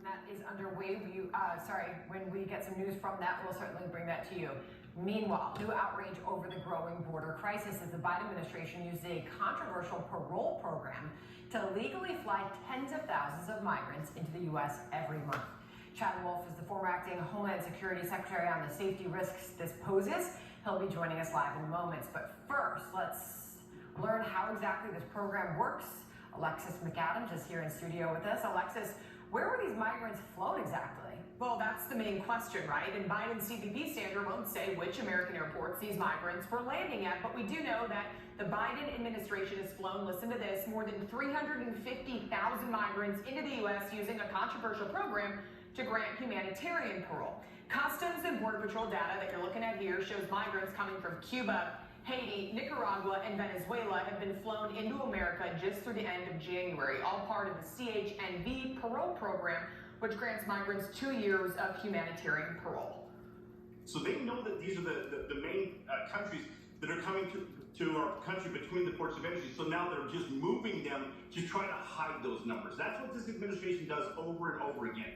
that is underway. When we get some news from that, we'll certainly bring that to you. Meanwhile, new outrage over the growing border crisis as the Biden administration used a controversial parole program to legally fly tens of thousands of migrants into the U.S. every month. Chad Wolf is the former acting Homeland Security Secretary on the safety risks this poses. He'll be joining us live in moments. But first, let's learn how exactly this program works. Alexis McAdams is here in studio with us. Alexis, where were these migrants flown exactly? Well, that's the main question, right? And Biden's CBP standard won't say which American airports these migrants were landing at, but we do know that the Biden administration has flown, listen to this, more than 350,000 migrants into the U.S. using a controversial program to grant humanitarian parole. Customs and Border Patrol data that you're looking at here shows migrants coming from Cuba, Haiti, Nicaragua, and Venezuela have been flown into America just through the end of January, all part of the CHNV parole program, which grants migrants 2 years of humanitarian parole. So they know that these are the main countries that are coming to our country between the ports of entry. So now they're just moving them to try to hide those numbers. That's what this administration does over and over again.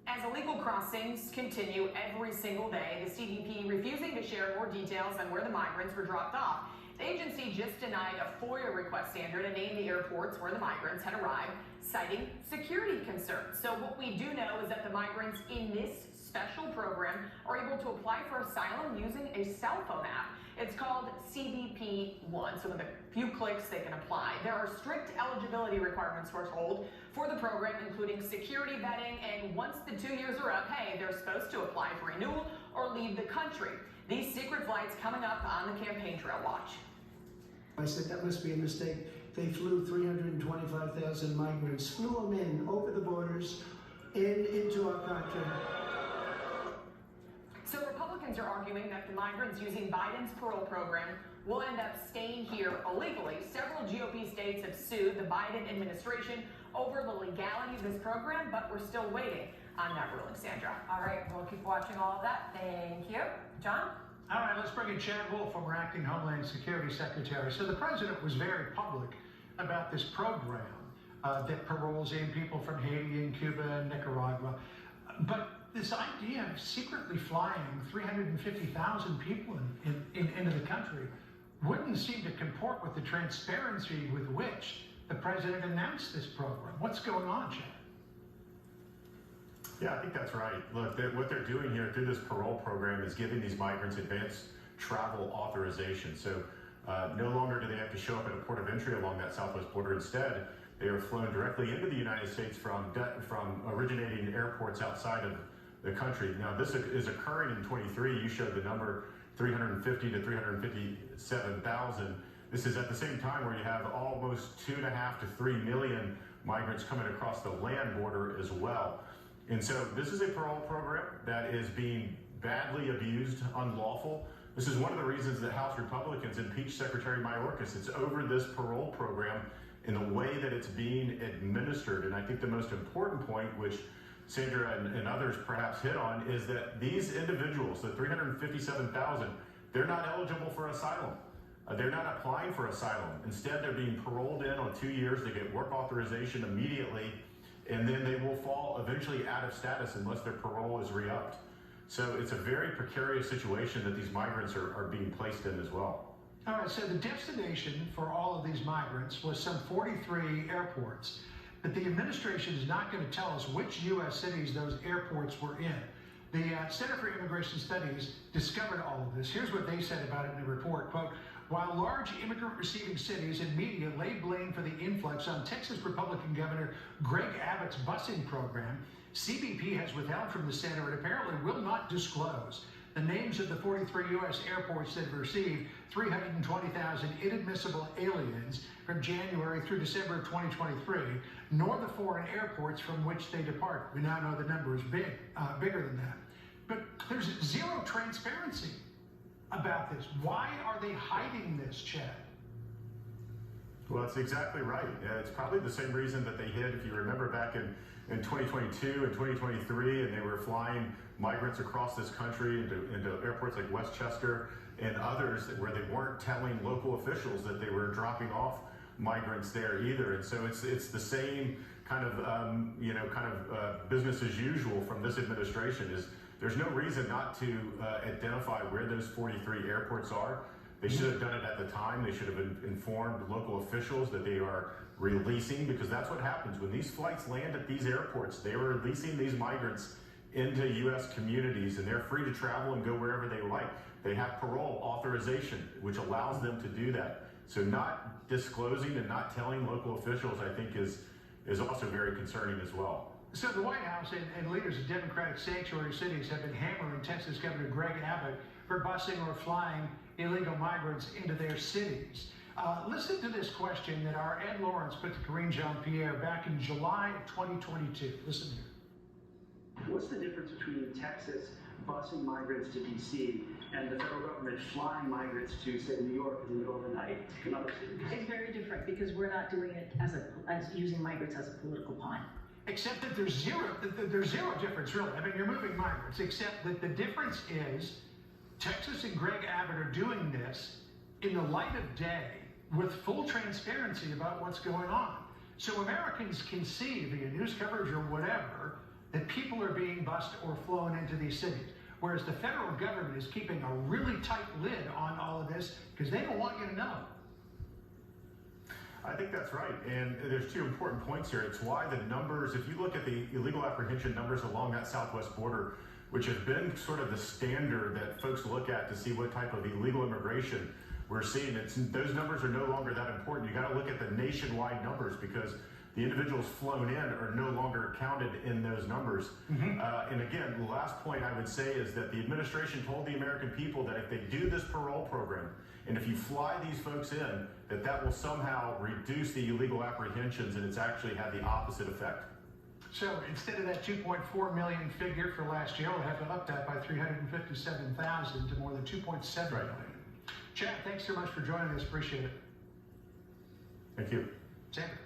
As illegal crossings continue every single day, the CBP refusing to share more details on where the migrants were dropped off. The agency just denied a FOIA request standard to name the airports where the migrants had arrived, citing security concerns. So what we do know is that the migrants in this special program are able to apply for asylum using a cell phone app. It's called CBP One. So with a few clicks, they can apply. There are strict eligibility requirements, we're told, for the program, including security vetting. And once the 2 years are up, hey, they're supposed to apply for renewal or leave the country. These secret flights coming up on the campaign trail. Watch. I said that must be a mistake. They flew 325,000 migrants, flew them in over the borders and into our country. So Republicans are arguing that the migrants using Biden's parole program will end up staying here illegally. Several GOP states have sued the Biden administration over the legality of this program, but we're still waiting on that ruling, Sandra. All right, we'll keep watching all of that. Thank you. John? All right, let's bring in Chad Wolf, former acting Homeland Security Secretary. So the president was very public about this program that paroles in people from Haiti and Cuba and Nicaragua. But this idea of secretly flying 350,000 people into the country wouldn't seem to comport with the transparency with which the president announced this program. What's going on, Chad? Yeah, I think that's right. Look, what they're doing here through this parole program is giving these migrants advanced travel authorization. So no longer do they have to show up at a port of entry along that southwest border. Instead, they are flown directly into the United States from originating airports outside of the country. Now, this is occurring in 23. You showed the number 350 to 357,000. This is at the same time where you have almost 2.5 to 3 million migrants coming across the land border as well. And so this is a parole program that is being badly abused, unlawful. This is one of the reasons that House Republicans impeached Secretary Mayorkas. It's over this parole program in the way that it's being administered. And I think the most important point, which Sandra and others perhaps hit on, is that these individuals, the 357,000, they're not eligible for asylum. They're not applying for asylum. Instead, they're being paroled in on 2 years. They get work authorization immediately, and then they will fall eventually out of status unless their parole is re-upped. So it's a very precarious situation that these migrants are being placed in as well. All right, so the destination for all of these migrants was some 43 airports, but the administration is not going to tell us which U.S. cities those airports were in. The Center for Immigration Studies discovered all of this. Here's what they said about it in the report. Quote, while large immigrant-receiving cities and media lay blame for the influx on Texas Republican Governor Greg Abbott's busing program, CBP has withheld from the center and apparently will not disclose the names of the 43 U.S. airports that have received 320,000 inadmissible aliens from January through December of 2023, nor the foreign airports from which they depart. We now know the number is bigger than that. But there's zero transparency about this. Why are they hiding this, Chad? Well, that's exactly right. It's probably the same reason that they hid, if you remember back in 2022 and 2023, and they were flying migrants across this country into airports like Westchester and others where they weren't telling local officials that they were dropping off migrants there either. And so it's the same business as usual from this administration is there's no reason not to identify where those 43 airports are. They should have done it at the time. They should have informed local officials that they are releasing, because that's what happens when these flights land at these airports. They are releasing these migrants into U.S. communities, and they're free to travel and go wherever they like. They have parole authorization, which allows them to do that. So not disclosing and not telling local officials, I think, is also very concerning as well. So the White House and leaders of Democratic sanctuary cities have been hammering Texas Governor Greg Abbott for busing or flying illegal migrants into their cities. Listen to this question that our Ed Lawrence put to Karine Jean-Pierre back in July of 2022. Listen here. What's the difference between Texas busing migrants to D.C. and the federal government flying migrants to, say, New York in the middle of the night and other cities? It's very different because we're not doing it as using migrants as a political pawn. Except that there's zero difference, really. I mean, you're moving migrants, except that the difference is Texas and Greg Abbott are doing this in the light of day with full transparency about what's going on. So Americans can see via news coverage or whatever that people are being bused or flown into these cities. Whereas the federal government is keeping a really tight lid on all of this because they don't want you to know. I think that's right, and there's two important points here. It's why the numbers, if you look at the illegal apprehension numbers along that southwest border, which have been sort of the standard that folks look at to see what type of illegal immigration we're seeing, those numbers are no longer that important. You got to look at the nationwide numbers because the individuals flown in are no longer counted in those numbers. And again, the last point I would say is that the administration told the American people that if they do this parole program, and if you fly these folks in, that will somehow reduce the illegal apprehensions, and it's actually had the opposite effect. So instead of that 2.4 million figure for last year, we'll have to up that by 357,000 to more than 2.7 million. Chad, thanks so much for joining us. Appreciate it. Thank you. Sandra.